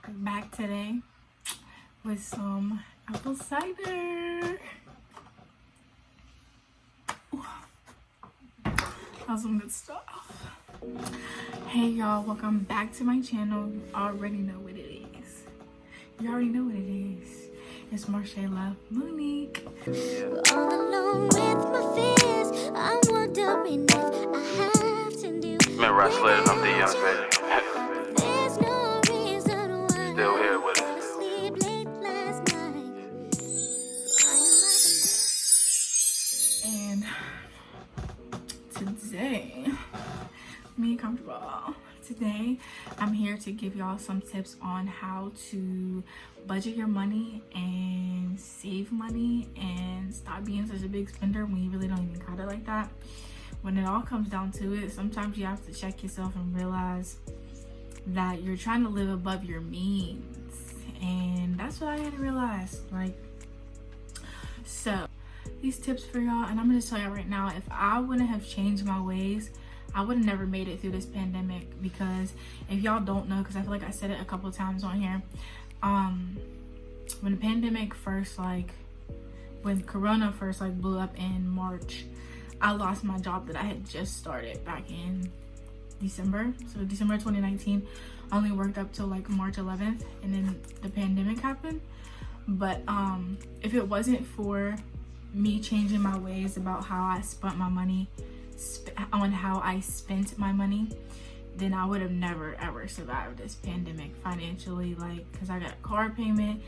Back today with some apple cider. Ooh, that's some good stuff. Hey y'all, welcome back to my channel. You already know what it is. It's Marshayla Monique. All alone with my fears, I'm wondering if I have to do. Remember I slid on the young baby. There's no reason why Still here with I it. sleep late last night. And today, me comfortable. Today, I'm here to give y'all some tips on how to budget your money and save money and stop being such a big spender when you really don't even got it like that. When it all comes down to it, sometimes you have to check yourself and realize that you're trying to live above your means. And that's what I had to realize. So these tips for y'all, and I'm gonna tell y'all right now, if I wouldn't have changed my ways, I would have never made it through this pandemic. Because if y'all don't know, because I feel like I said it a couple of times on here, when the pandemic first, when Corona first blew up in March, I lost my job that I had just started back in December. So December 2019, I only worked up till March 11th, and then the pandemic happened. But if it wasn't for me changing my ways about how I spent my money, on how I spent my money, then I would have never ever survived this pandemic financially. Because I got a car payment,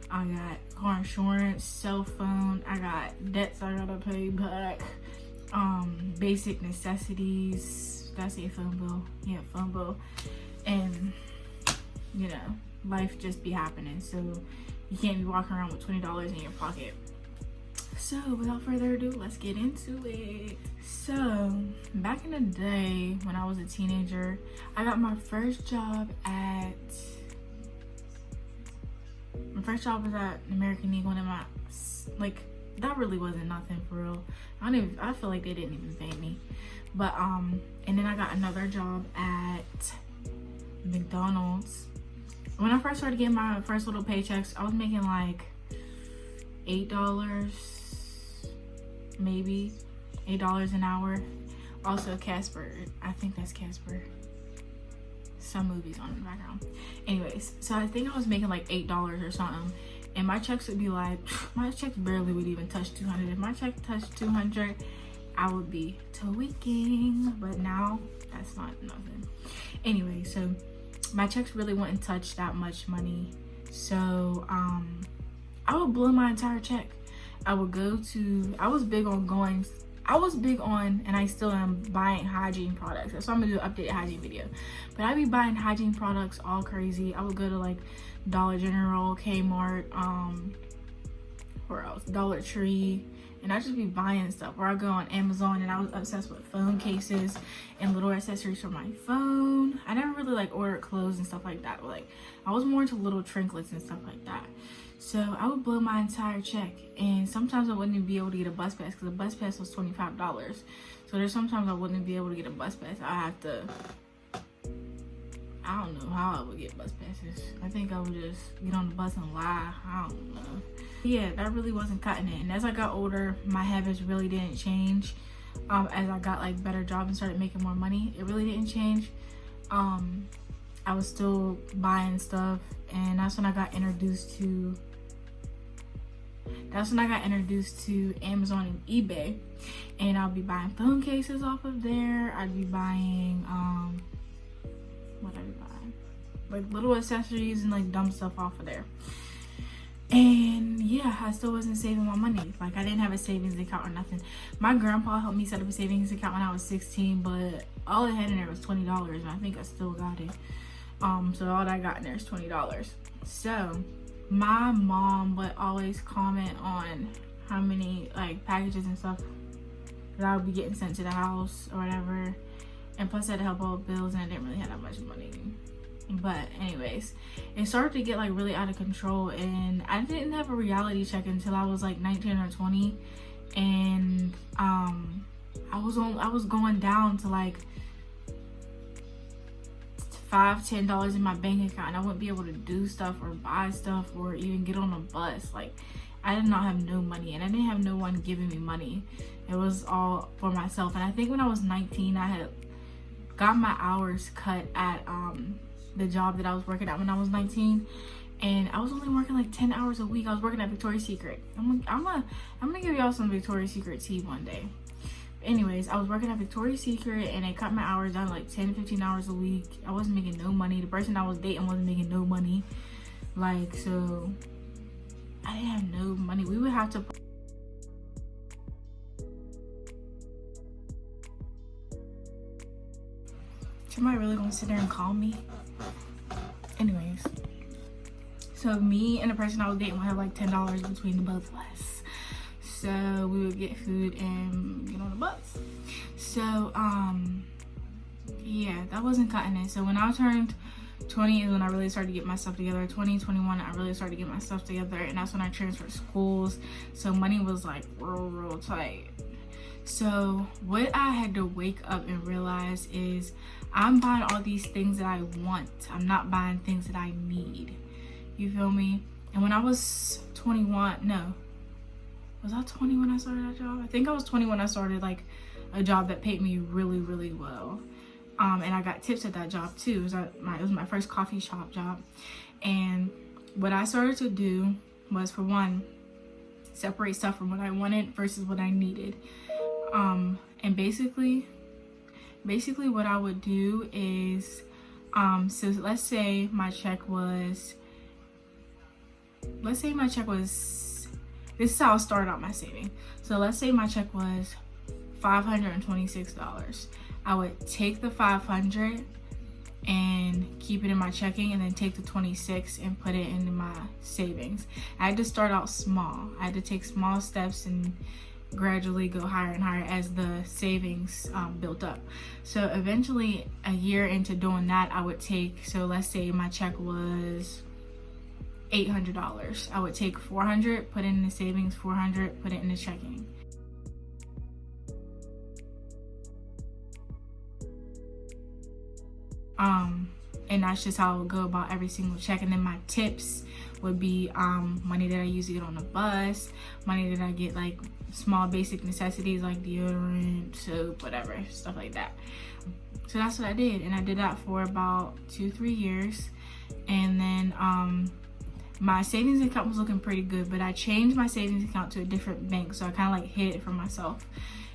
I got car insurance, cell phone, I got debts I gotta pay back, basic necessities. Did I say phone bill? Yeah, phone bill. And life just be happening, so you can't be walking around with $20 in your pocket. So without further ado, let's get into it. So back in the day when I was a teenager, I got my first job was at American Eagle, and that really wasn't nothing for real. I feel like they didn't even pay me. But and then I got another job at McDonald's. When I first started getting my first little paychecks, I was making $8, maybe $8 an hour. Also Casper, I think that's Casper. Some movies on in the background. Anyways, so I think I was making $8 or something, and my checks would be my checks barely would even touch 200. If my check touched 200, I would be tweaking. But now that's not nothing. Anyway, so my checks really wouldn't touch that much money. So I would blow my entire check. I was big on, and I still am, buying hygiene products. That's why I'm gonna do an updated hygiene video. But I'd be buying hygiene products all crazy. I would go to Dollar General, Kmart, where else? Dollar Tree, and I just be buying stuff. Or I go on Amazon, and I was obsessed with phone cases and little accessories for my phone. I never really ordered clothes and stuff like that. But I was more into little trinkets and stuff like that. So I would blow my entire check, and sometimes I wouldn't even be able to get a bus pass because the bus pass was $25. So there's sometimes I wouldn't be able to get a bus pass. I don't know how I would get bus passes. I think I would just get on the bus and lie. I don't know. Yeah, that really wasn't cutting it. And as I got older, my habits really didn't change. As I got better jobs and started making more money, it really didn't change. I was still buying stuff, and that's when I got introduced to Amazon and eBay. And I'll be buying phone cases off of there. I'd be buying what I'd be buying, little accessories and dumb stuff off of there. And yeah, I still wasn't saving my money. I didn't have a savings account or nothing. My grandpa helped me set up a savings account when I was 16, but all I had in there was $20, and I think I still got it. So all I got in there is $20. So my mom would always comment on how many packages and stuff that I would be getting sent to the house or whatever. And plus I had to help out with bills, and I didn't really have that much money. But anyways, it started to get really out of control, and I didn't have a reality check until I was 19 or 20. And I was going down to $5-10 in my bank account, and I wouldn't be able to do stuff or buy stuff or even get on a bus. Like, I did not have no money, and I didn't have no one giving me money. It was all for myself. And I think when I was 19, I had got my hours cut at the job that I was working at when I was 19, and I was only working like 10 hours a week. I was working at Victoria's Secret. I'm gonna give y'all some Victoria's Secret tea one day. Anyways, I was working at Victoria's Secret, and they cut my hours down to like 10-15 hours a week. I wasn't making no money. The person I was dating wasn't making no money. Like, so I didn't have no money. We would have to somebody really gonna sit there and call me? Anyways, so me and the person I was dating would have like $10 between the both of us. So we would get food and get on the bus. So yeah, that wasn't cutting it. So when I turned 20 is when I really started to get my stuff together. 2021, I really started to get my stuff together, and that's when I transferred schools. So money was like real tight. So what I had to wake up and realize is I'm buying all these things that I want. I'm not buying things that I need. You feel me? And when I was 21, no, was I 20 when I started that job? I think I was 20 when I started like a job that paid me really well. And I got tips at that job too. It was my first coffee shop job. And what I started to do was, for one, separate stuff from what I wanted versus what I needed. And basically what I would do is, so let's say my check was, this is how I started out my saving. So let's say my check was $526. I would take the 500 and keep it in my checking, and then take the 26 and put it into my savings. I had to start out small. I had to take small steps and gradually go higher and higher as the savings built up. So eventually, a year into doing that, I would take, so let's say my check was $800. I would take 400, put it in the savings, 400, put it in the checking. And that's just how I would go about every single check. And then my tips would be money that I use to get on the bus, money that I get like small basic necessities like deodorant, soap, whatever, stuff like that. So that's what I did, and I did that for about 2-3 years. And then my savings account was looking pretty good, but I changed my savings account to a different bank, so I kind of like hid it from myself.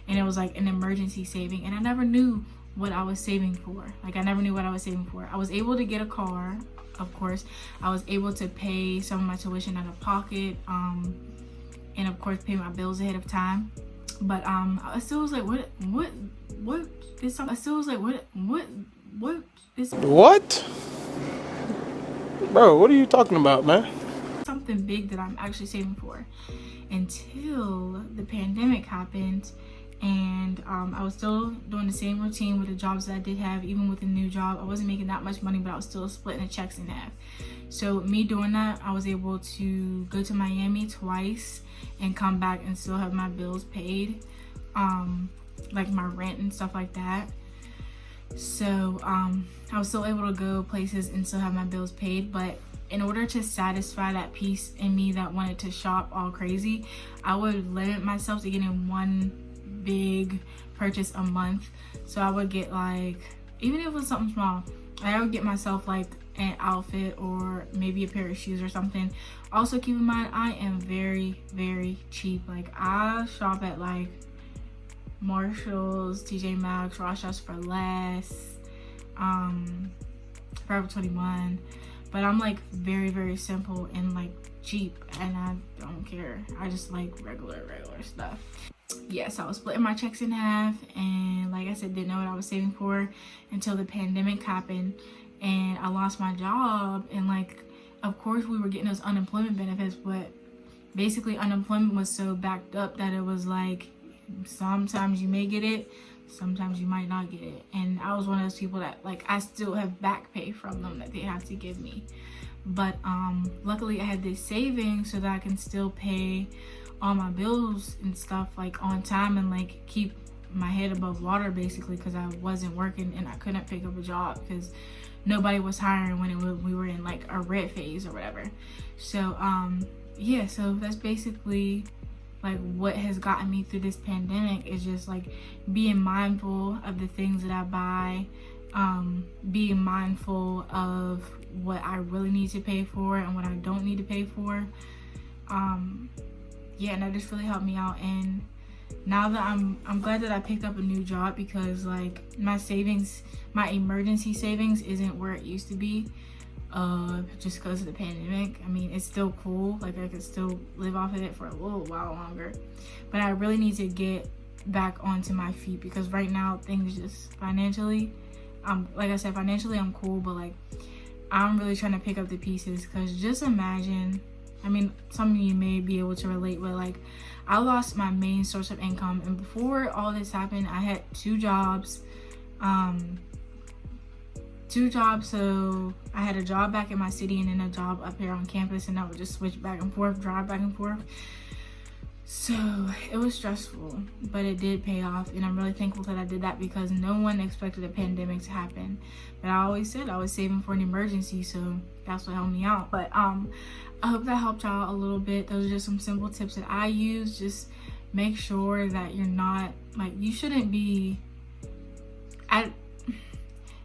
And it was like an emergency saving, and I never knew what I was saving for. Like, I never knew what I was saving for. I was able to get a car, of course. I was able to pay some of my tuition out of pocket, and of course pay my bills ahead of time. But I still was like, what is something? I still was like, what is what? Bro, what are you talking about, man? Something big that I'm actually saving for, until the pandemic happened. And I was still doing the same routine with the jobs that I did have. Even with the new job, I wasn't making that much money, but I was still splitting the checks in half. So me doing that, I was able to go to Miami twice and come back and still have my bills paid, like my rent and stuff like that. So I was still able to go places and still have my bills paid. But in order to satisfy that piece in me that wanted to shop all crazy, I would limit myself to getting one big purchase a month. So I would get, like, even if it was something small, I would get myself like an outfit or maybe a pair of shoes or something. Also, keep in mind, I am very cheap. Like, I shop at like Marshalls, TJ Maxx, Ross for Less, Forever 21. But I'm like very simple and like cheap, and I don't care. I just like regular stuff. Yes, I was splitting my checks in half, and like I said, didn't know what I was saving for until the pandemic happened and I lost my job. And like, of course we were getting those unemployment benefits, but basically unemployment was so backed up that it was like, sometimes you may get it, sometimes you might not get it. And I was one of those people that, like, I still have back pay from them that they have to give me. But luckily I had this savings so that I can still pay all my bills and stuff like on time, and like keep my head above water basically, because I wasn't working and I couldn't pick up a job because nobody was hiring when we were in like a red phase or whatever. So yeah, so that's basically like what has gotten me through this pandemic, is just like being mindful of the things that I buy, being mindful of what I really need to pay for and what I don't need to pay for. Yeah, and that just really helped me out. And now that I'm glad that I picked up a new job, because like my savings, my emergency savings isn't where it used to be, just because of the pandemic. I mean, it's still cool, like I could still live off of it for a little while longer, but I really need to get back onto my feet, because right now things just financially, like I said, financially I'm cool, but like I'm really trying to pick up the pieces. Because just imagine, I mean, some of you may be able to relate, but like I lost my main source of income, and before all this happened I had 2 jobs. So I had a job back in my city and then a job up here on campus, and I would just switch back and forth, drive back and forth. So it was stressful, but it did pay off, and I'm really thankful that I did that, because no one expected a pandemic to happen. But I always said I was saving for an emergency, so that's what helped me out. But I hope that helped y'all a little bit. Those are just some simple tips that I use. Just make sure that you're not, like, you shouldn't be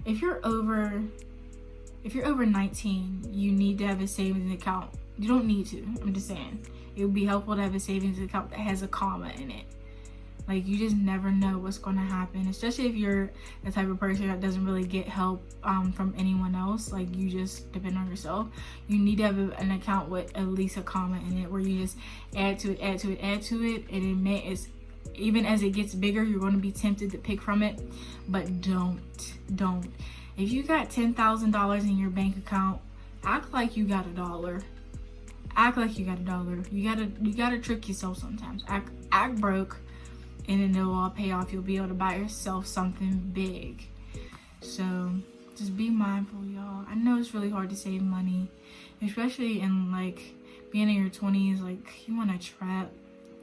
if you're over 19, you need to have a savings account. You don't need to, I'm just saying. It would be helpful to have a savings account that has a comma in it. Like, you just never know what's going to happen, especially if you're the type of person that doesn't really get help from anyone else. Like, you just depend on yourself. You need to have an account with at least a comma in it, where you just add to it, and even as it gets bigger, you're going to be tempted to pick from it, but don't. If you got $10,000 in your bank account, act like you got $1. Act like you got $1. You gotta trick yourself sometimes. Act broke, and then it'll all pay off. You'll be able to buy yourself something big. So just be mindful, y'all. I know it's really hard to save money, especially in like being in your 20s. Like, you want to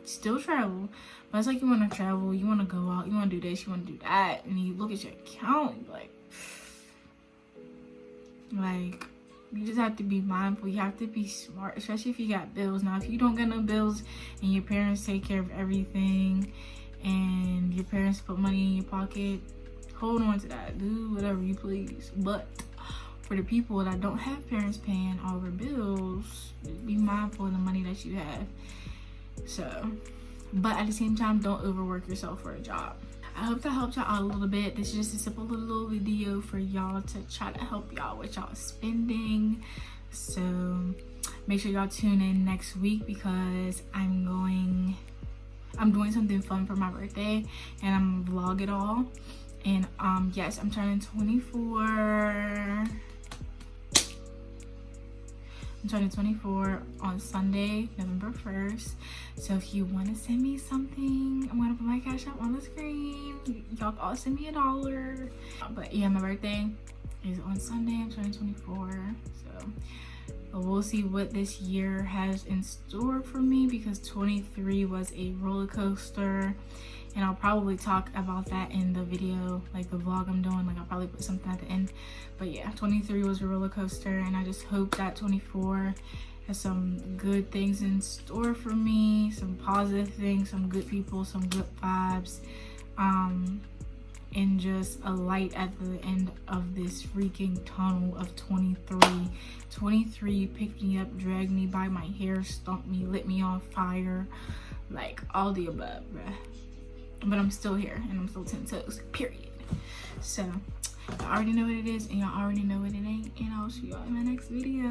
still travel, but it's like you want to travel, you want to go out, you want to do this, you want to do that, and you look at your account and like you just have to be mindful. You have to be smart, especially if you got bills. Now, if you don't get no bills and your parents take care of everything and your parents put money in your pocket, hold on to that. Do whatever you please. But for the people that don't have parents paying all their bills, be mindful of the money that you have. So, but at the same time, don't overwork yourself for a job. I hope that helped y'all out a little bit. This is just a simple little video for y'all to try to help y'all with y'all spending. So make sure y'all tune in next week, because I'm doing something fun for my birthday, and I'm gonna vlog it all. And yes, I'm turning 24. I'm turning 24 on Sunday, November 1st. So if you want to send me something, I'm gonna put my cash app on the screen. Y'all all send me $1. But yeah, my birthday is on Sunday. I'm turning 24. So we'll see what this year has in store for me, because 23 was a roller coaster. And I'll probably talk about that in the video, like the vlog I'm doing. Like, I'll probably put something at the end. But yeah, 23 was a roller coaster, and I just hope that 24 has some good things in store for me, some positive things, some good people, some good vibes, and just a light at the end of this freaking tunnel of 23. 23 picked me up, dragged me by my hair, stomped me, lit me on fire, like all the above, bruh. But I'm still here, and I'm still 10 toes, period. So y'all already know what it is, and y'all already know what it ain't, and I'll see y'all in my next video.